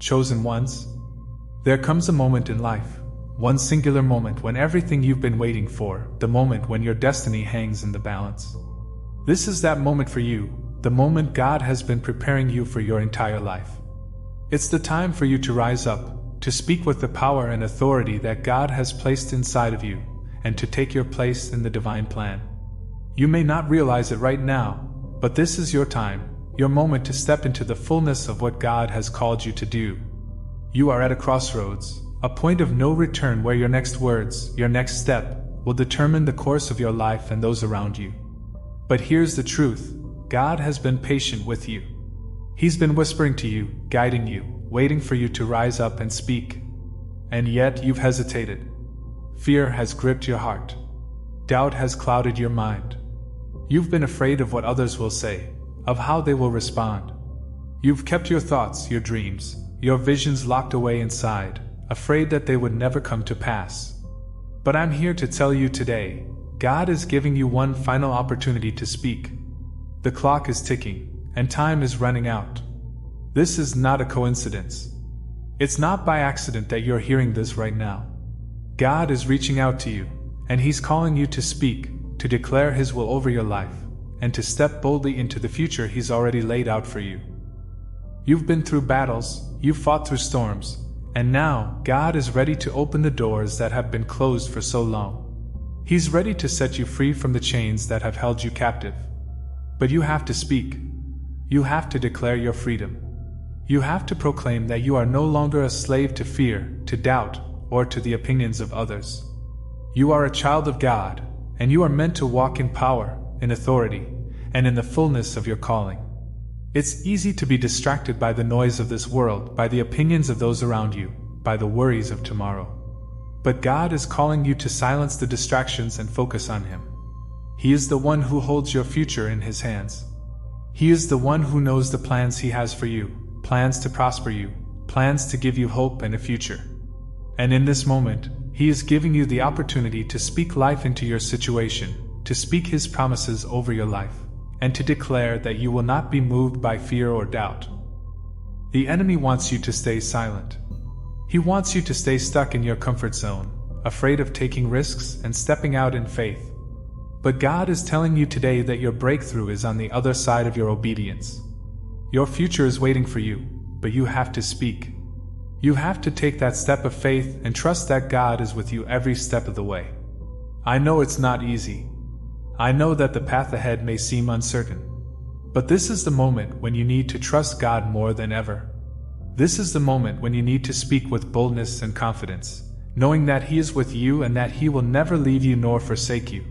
chosen ones? There comes a moment in life, one singular moment when everything you've been waiting for, the moment when your destiny hangs in the balance. This is that moment for you, the moment God has been preparing you for your entire life. It's the time for you to rise up, to speak with the power and authority that God has placed inside of you, and to take your place in the divine plan. You may not realize it right now, but this is your time, your moment to step into the fullness of what God has called you to do. You are at a crossroads, a point of no return where your next words, your next step, will determine the course of your life and those around you. But here's the truth, God has been patient with you. He's been whispering to you, guiding you, waiting for you to rise up and speak. And yet you've hesitated. Fear has gripped your heart. Doubt has clouded your mind. You've been afraid of what others will say, of how they will respond. You've kept your thoughts, your dreams, your visions locked away inside, afraid that they would never come to pass. But I'm here to tell you today, God is giving you one final opportunity to speak. The clock is ticking, and time is running out. This is not a coincidence. It's not by accident that you're hearing this right now. God is reaching out to you, and He's calling you to speak, to declare His will over your life, and to step boldly into the future He's already laid out for you. You've been through battles, you've fought through storms, and now God is ready to open the doors that have been closed for so long. He's ready to set you free from the chains that have held you captive. But you have to speak. You have to declare your freedom. You have to proclaim that you are no longer a slave to fear, to doubt, or to the opinions of others. You are a child of God, and you are meant to walk in power, in authority, and in the fullness of your calling. It's easy to be distracted by the noise of this world, by the opinions of those around you, by the worries of tomorrow. But God is calling you to silence the distractions and focus on Him. He is the one who holds your future in His hands. He is the one who knows the plans He has for you, plans to prosper you, plans to give you hope and a future. And in this moment, He is giving you the opportunity to speak life into your situation, to speak His promises over your life, and to declare that you will not be moved by fear or doubt. The enemy wants you to stay silent. He wants you to stay stuck in your comfort zone, afraid of taking risks and stepping out in faith. But God is telling you today that your breakthrough is on the other side of your obedience. Your future is waiting for you, but you have to speak. You have to take that step of faith and trust that God is with you every step of the way. I know it's not easy. I know that the path ahead may seem uncertain. But this is the moment when you need to trust God more than ever. This is the moment when you need to speak with boldness and confidence, knowing that He is with you and that He will never leave you nor forsake you.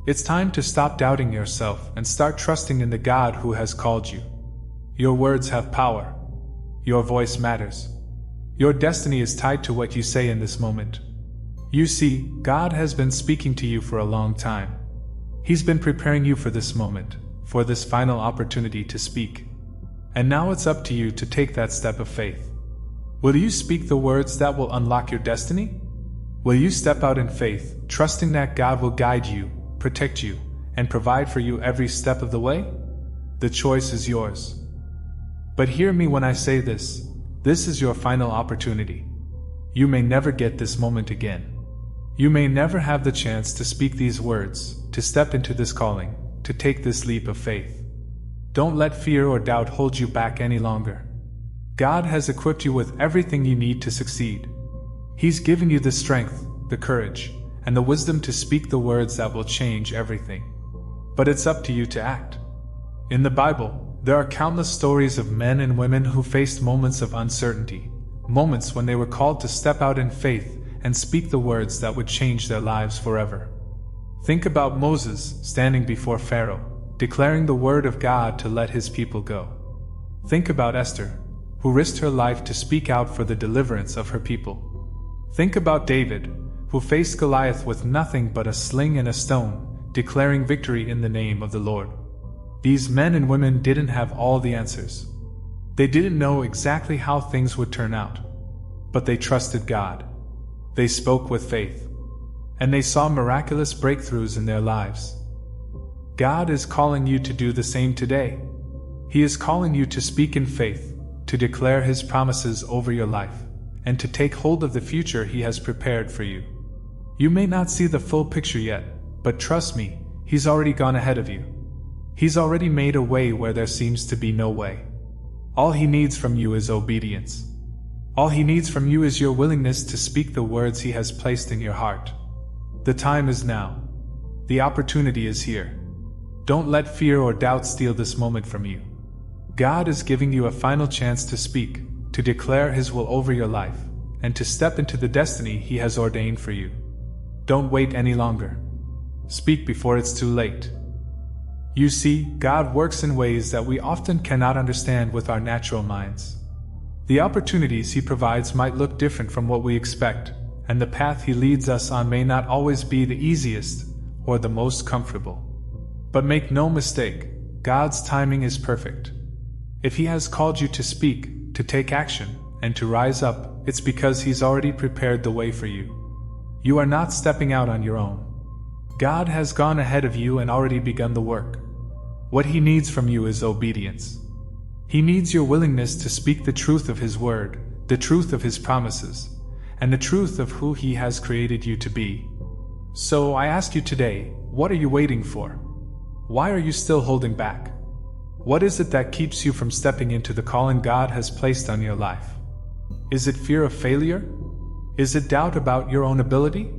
It's time to stop doubting yourself and start trusting in the God who has called you. Your words have power. Your voice matters. Your destiny is tied to what you say in this moment. You see, God has been speaking to you for a long time. He's been preparing you for this moment, for this final opportunity to speak. And now it's up to you to take that step of faith. Will you speak the words that will unlock your destiny? Will you step out in faith, trusting that God will guide you, protect you, and provide for you every step of the way? The choice is yours. But hear me when I say this. This is your final opportunity. You may never get this moment again. You may never have the chance to speak these words, to step into this calling, to take this leap of faith. Don't let fear or doubt hold you back any longer. God has equipped you with everything you need to succeed. He's given you the strength, the courage, and the wisdom to speak the words that will change everything. But it's up to you to act. In the Bible, there are countless stories of men and women who faced moments of uncertainty, moments when they were called to step out in faith and speak the words that would change their lives forever. Think about Moses standing before Pharaoh, declaring the word of God to let his people go. Think about Esther, who risked her life to speak out for the deliverance of her people. Think about David, who faced Goliath with nothing but a sling and a stone, declaring victory in the name of the Lord. These men and women didn't have all the answers. They didn't know exactly how things would turn out. But they trusted God. They spoke with faith. And they saw miraculous breakthroughs in their lives. God is calling you to do the same today. He is calling you to speak in faith, to declare His promises over your life, and to take hold of the future He has prepared for you. You may not see the full picture yet, but trust me, He's already gone ahead of you. He's already made a way where there seems to be no way. All He needs from you is obedience. All He needs from you is your willingness to speak the words He has placed in your heart. The time is now. The opportunity is here. Don't let fear or doubt steal this moment from you. God is giving you a final chance to speak, to declare His will over your life, and to step into the destiny He has ordained for you. Don't wait any longer. Speak before it's too late. You see, God works in ways that we often cannot understand with our natural minds. The opportunities He provides might look different from what we expect, and the path He leads us on may not always be the easiest or the most comfortable. But make no mistake, God's timing is perfect. If He has called you to speak, to take action, and to rise up, it's because He's already prepared the way for you. You are not stepping out on your own. God has gone ahead of you and already begun the work. What He needs from you is obedience. He needs your willingness to speak the truth of His word, the truth of His promises, and the truth of who He has created you to be. So I ask you today, what are you waiting for? Why are you still holding back? What is it that keeps you from stepping into the calling God has placed on your life? Is it fear of failure? Is it doubt about your own ability?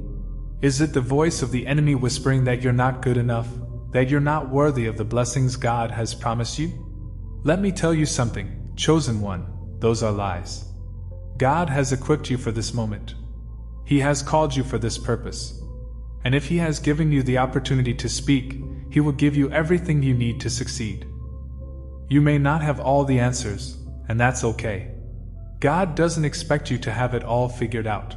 Is it the voice of the enemy whispering that you're not good enough, that you're not worthy of the blessings God has promised you? Let me tell you something, chosen one, those are lies. God has equipped you for this moment. He has called you for this purpose. And if He has given you the opportunity to speak, He will give you everything you need to succeed. You may not have all the answers, and that's okay. God doesn't expect you to have it all figured out.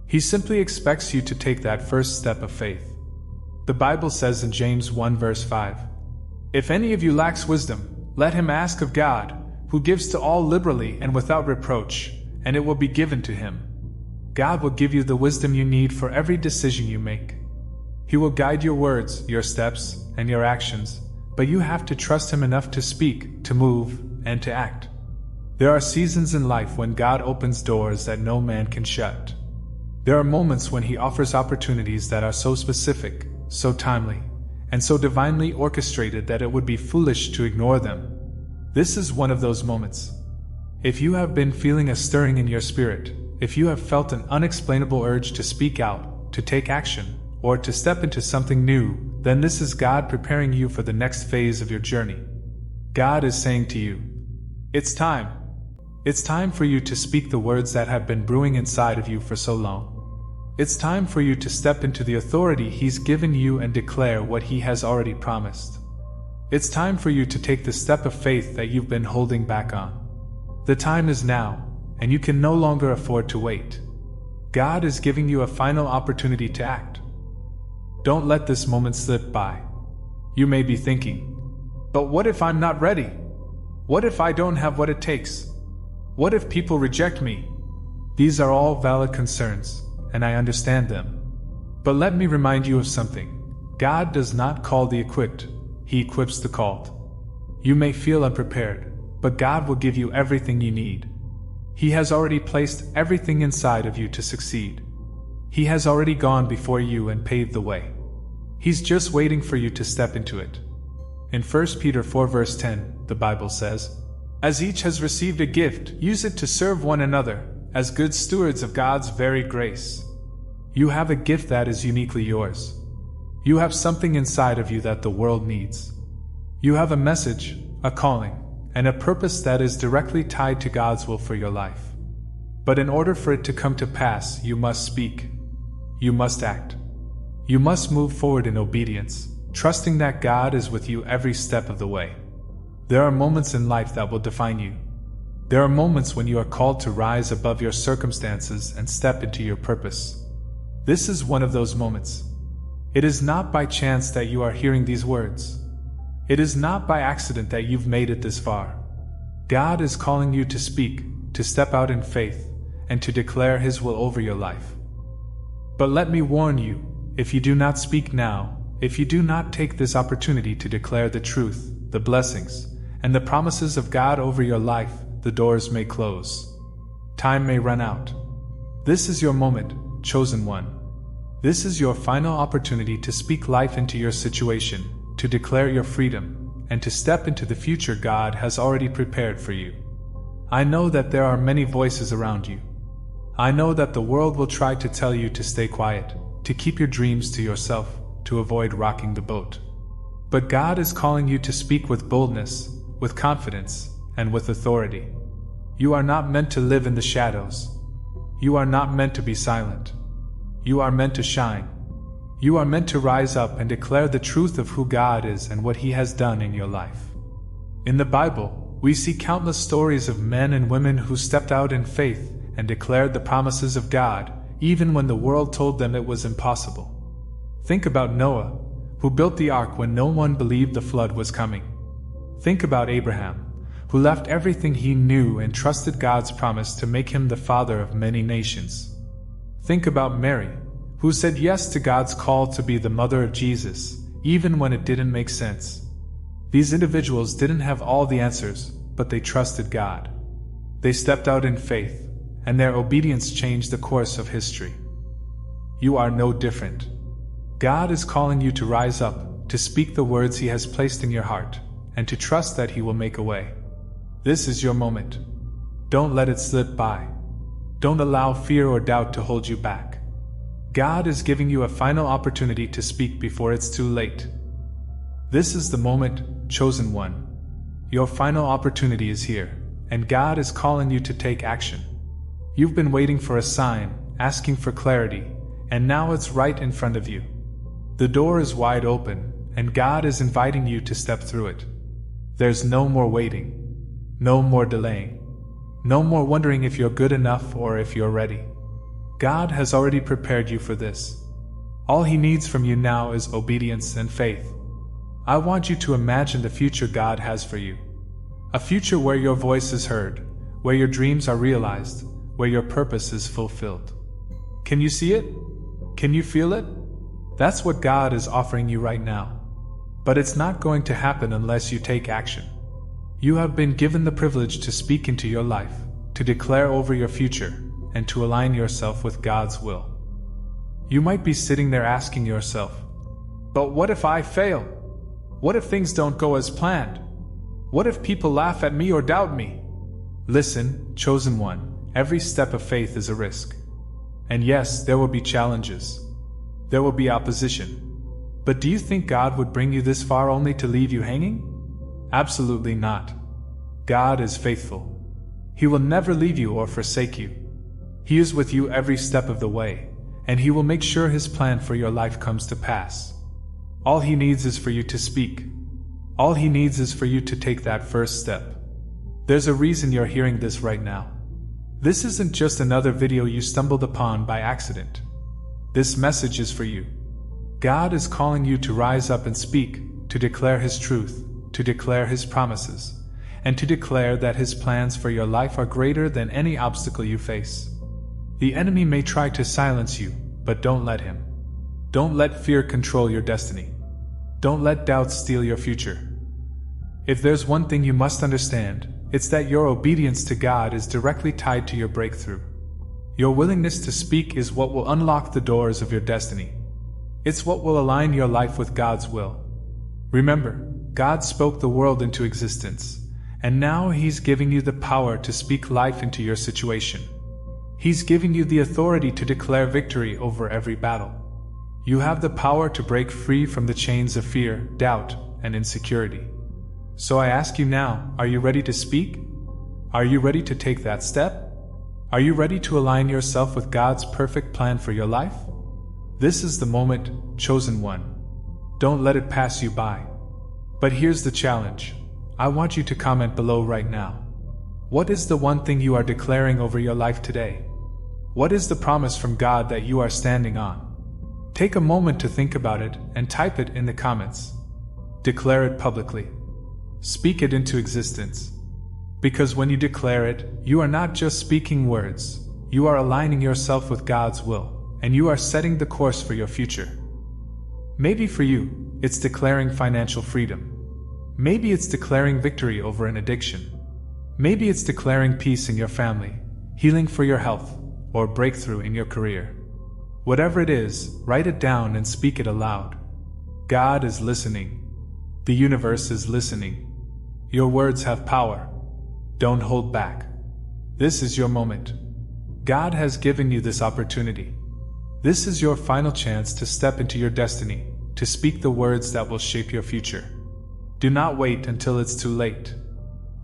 He simply expects you to take that first step of faith. The Bible says in James 1 verse 5, "If any of you lacks wisdom, let him ask of God, who gives to all liberally and without reproach, and it will be given to him." God will give you the wisdom you need for every decision you make. He will guide your words, your steps, and your actions, but you have to trust Him enough to speak, to move, and to act. There are seasons in life when God opens doors that no man can shut. There are moments when He offers opportunities that are so specific, so timely, and so divinely orchestrated that it would be foolish to ignore them. This is one of those moments. If you have been feeling a stirring in your spirit, if you have felt an unexplainable urge to speak out, to take action, or to step into something new, then this is God preparing you for the next phase of your journey. God is saying to you, it's time. It's time for you to speak the words that have been brewing inside of you for so long. It's time for you to step into the authority He's given you and declare what He has already promised. It's time for you to take the step of faith that you've been holding back on. The time is now, and you can no longer afford to wait. God is giving you a final opportunity to act. Don't let this moment slip by. You may be thinking, but what if I'm not ready? What if I don't have what it takes? What if people reject me? These are all valid concerns, and I understand them. But let me remind you of something. God does not call the equipped, He equips the called. You may feel unprepared, but God will give you everything you need. He has already placed everything inside of you to succeed. He has already gone before you and paved the way. He's just waiting for you to step into it. In 1 Peter 4 verse 10, the Bible says, "As each has received a gift, use it to serve one another, as good stewards of God's very grace." You have a gift that is uniquely yours. You have something inside of you that the world needs. You have a message, a calling, and a purpose that is directly tied to God's will for your life. But in order for it to come to pass, you must speak. You must act. You must move forward in obedience, trusting that God is with you every step of the way. There are moments in life that will define you. There are moments when you are called to rise above your circumstances and step into your purpose. This is one of those moments. It is not by chance that you are hearing these words. It is not by accident that you've made it this far. God is calling you to speak, to step out in faith, and to declare His will over your life. But let me warn you, if you do not speak now, if you do not take this opportunity to declare the truth, the blessings, and the promises of God over your life, the doors may close. Time may run out. This is your moment, chosen one. This is your final opportunity to speak life into your situation, to declare your freedom, and to step into the future God has already prepared for you. I know that there are many voices around you. I know that the world will try to tell you to stay quiet, to keep your dreams to yourself, to avoid rocking the boat. But God is calling you to speak with boldness, with confidence, and with authority. You are not meant to live in the shadows. You are not meant to be silent. You are meant to shine. You are meant to rise up and declare the truth of who God is and what He has done in your life. In the Bible, we see countless stories of men and women who stepped out in faith and declared the promises of God, even when the world told them it was impossible. Think about Noah, who built the ark when no one believed the flood was coming. Think about Abraham, who left everything he knew and trusted God's promise to make him the father of many nations. Think about Mary, who said yes to God's call to be the mother of Jesus, even when it didn't make sense. These individuals didn't have all the answers, but they trusted God. They stepped out in faith, and their obedience changed the course of history. You are no different. God is calling you to rise up, to speak the words He has placed in your heart, and to trust that He will make a way. This is your moment. Don't let it slip by. Don't allow fear or doubt to hold you back. God is giving you a final opportunity to speak before it's too late. This is the moment, chosen one. Your final opportunity is here, and God is calling you to take action. You've been waiting for a sign, asking for clarity, and now it's right in front of you. The door is wide open, and God is inviting you to step through it. There's no more waiting, no more delaying. No more wondering if you're good enough or if you're ready. God has already prepared you for this. All He needs from you now is obedience and faith. I want you to imagine the future God has for you. A future where your voice is heard, where your dreams are realized, where your purpose is fulfilled. Can you see it? Can you feel it? That's what God is offering you right now. But it's not going to happen unless you take action. You have been given the privilege to speak into your life, to declare over your future, and to align yourself with God's will. You might be sitting there asking yourself, but what if I fail? What if things don't go as planned? What if people laugh at me or doubt me? Listen, chosen one, every step of faith is a risk. And yes, there will be challenges. There will be opposition. But do you think God would bring you this far only to leave you hanging? Absolutely not. God is faithful. He will never leave you or forsake you. He is with you every step of the way, and He will make sure His plan for your life comes to pass. All He needs is for you to speak. All He needs is for you to take that first step. There's a reason you're hearing this right now. This isn't just another video you stumbled upon by accident. This message is for you. God is calling you to rise up and speak, to declare His truth, to declare His promises, and to declare that His plans for your life are greater than any obstacle you face. The enemy may try to silence you, but don't let him. Don't let fear control your destiny. Don't let doubt steal your future. If there's one thing you must understand, it's that your obedience to God is directly tied to your breakthrough. Your willingness to speak is what will unlock the doors of your destiny. It's what will align your life with God's will. Remember, God spoke the world into existence, and now He's giving you the power to speak life into your situation. He's giving you the authority to declare victory over every battle. You have the power to break free from the chains of fear, doubt, and insecurity. So I ask you now, are you ready to speak? Are you ready to take that step? Are you ready to align yourself with God's perfect plan for your life? This is the moment, chosen one. Don't let it pass you by. But here's the challenge. I want you to comment below right now. What is the one thing you are declaring over your life today? What is the promise from God that you are standing on? Take a moment to think about it and type it in the comments. Declare it publicly. Speak it into existence. Because when you declare it, you are not just speaking words, you are aligning yourself with God's will, and you are setting the course for your future. Maybe for you, it's declaring financial freedom. Maybe it's declaring victory over an addiction. Maybe it's declaring peace in your family, healing for your health, or breakthrough in your career. Whatever it is, write it down and speak it aloud. God is listening. The universe is listening. Your words have power. Don't hold back. This is your moment. God has given you this opportunity. This is your final chance to step into your destiny, to speak the words that will shape your future. Do not wait until it's too late.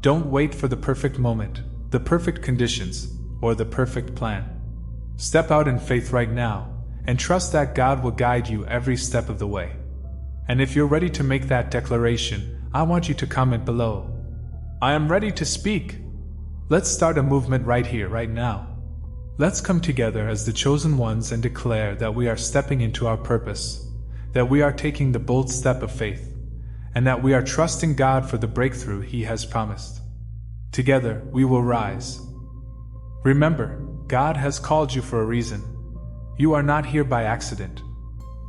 Don't wait for the perfect moment, the perfect conditions, or the perfect plan. Step out in faith right now, and trust that God will guide you every step of the way. And if you're ready to make that declaration, I want you to comment below. I am ready to speak. Let's start a movement right here, right now. Let's come together as the chosen ones and declare that we are stepping into our purpose, that we are taking the bold step of faith, and that we are trusting God for the breakthrough He has promised. Together, we will rise. Remember, God has called you for a reason. You are not here by accident.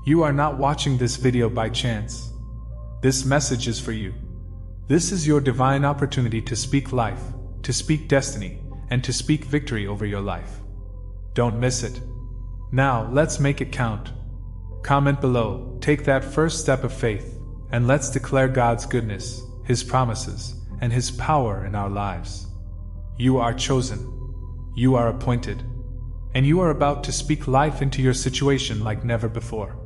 You are not watching this video by chance. This message is for you. This is your divine opportunity to speak life, to speak destiny, and to speak victory over your life. Don't miss it. Now, let's make it count. Comment below, take that first step of faith, and let's declare God's goodness, His promises, and His power in our lives. You are chosen. You are appointed. And you are about to speak life into your situation like never before.